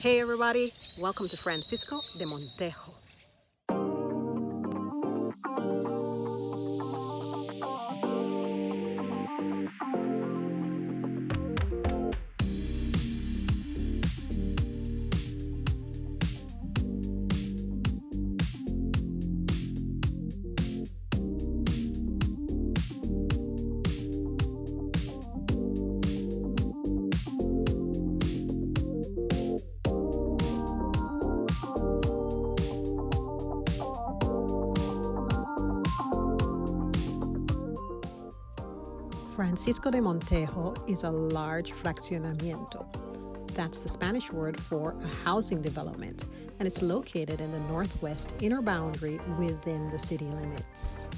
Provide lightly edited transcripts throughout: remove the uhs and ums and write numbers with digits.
Hey everybody, welcome to Francisco de Montejo. Francisco de Montejo is a large fraccionamiento. That's the Spanish word for a housing development, and it's located in the northwest inner boundary within the city limits.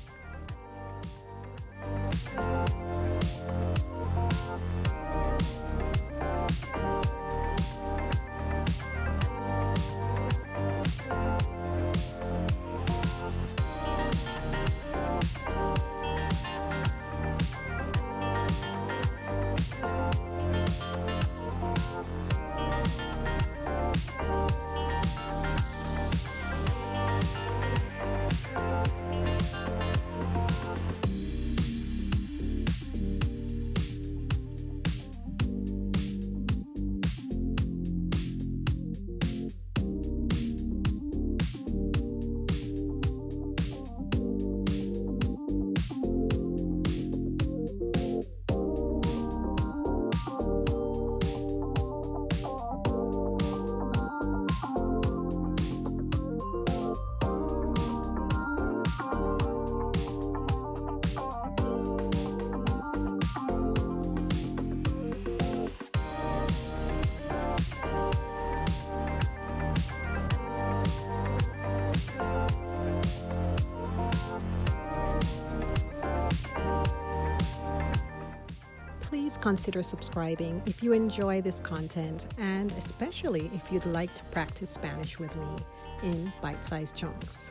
Please consider subscribing if you enjoy this content, and especially if you'd like to practice Spanish with me in bite-sized chunks.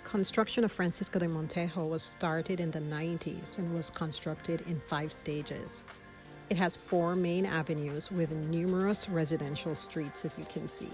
Construction of Francisco de Montejo was started in the 90s and was constructed in 5 stages. It has 4 main avenues with numerous residential streets, as you can see.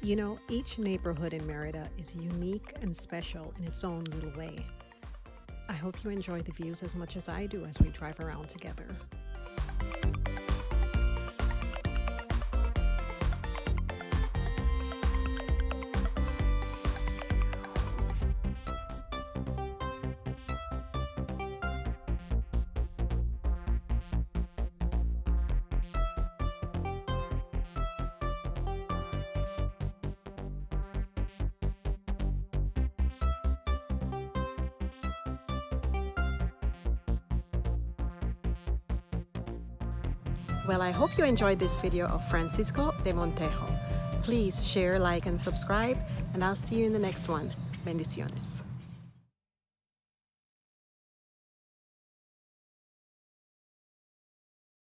You know, each neighborhood in Merida is unique and special in its own little way. I hope you enjoy the views as much as I do as we drive around together. Well, I hope you enjoyed this video of Francisco de Montejo. Please share, like, and subscribe, and I'll see you in the next one. Bendiciones.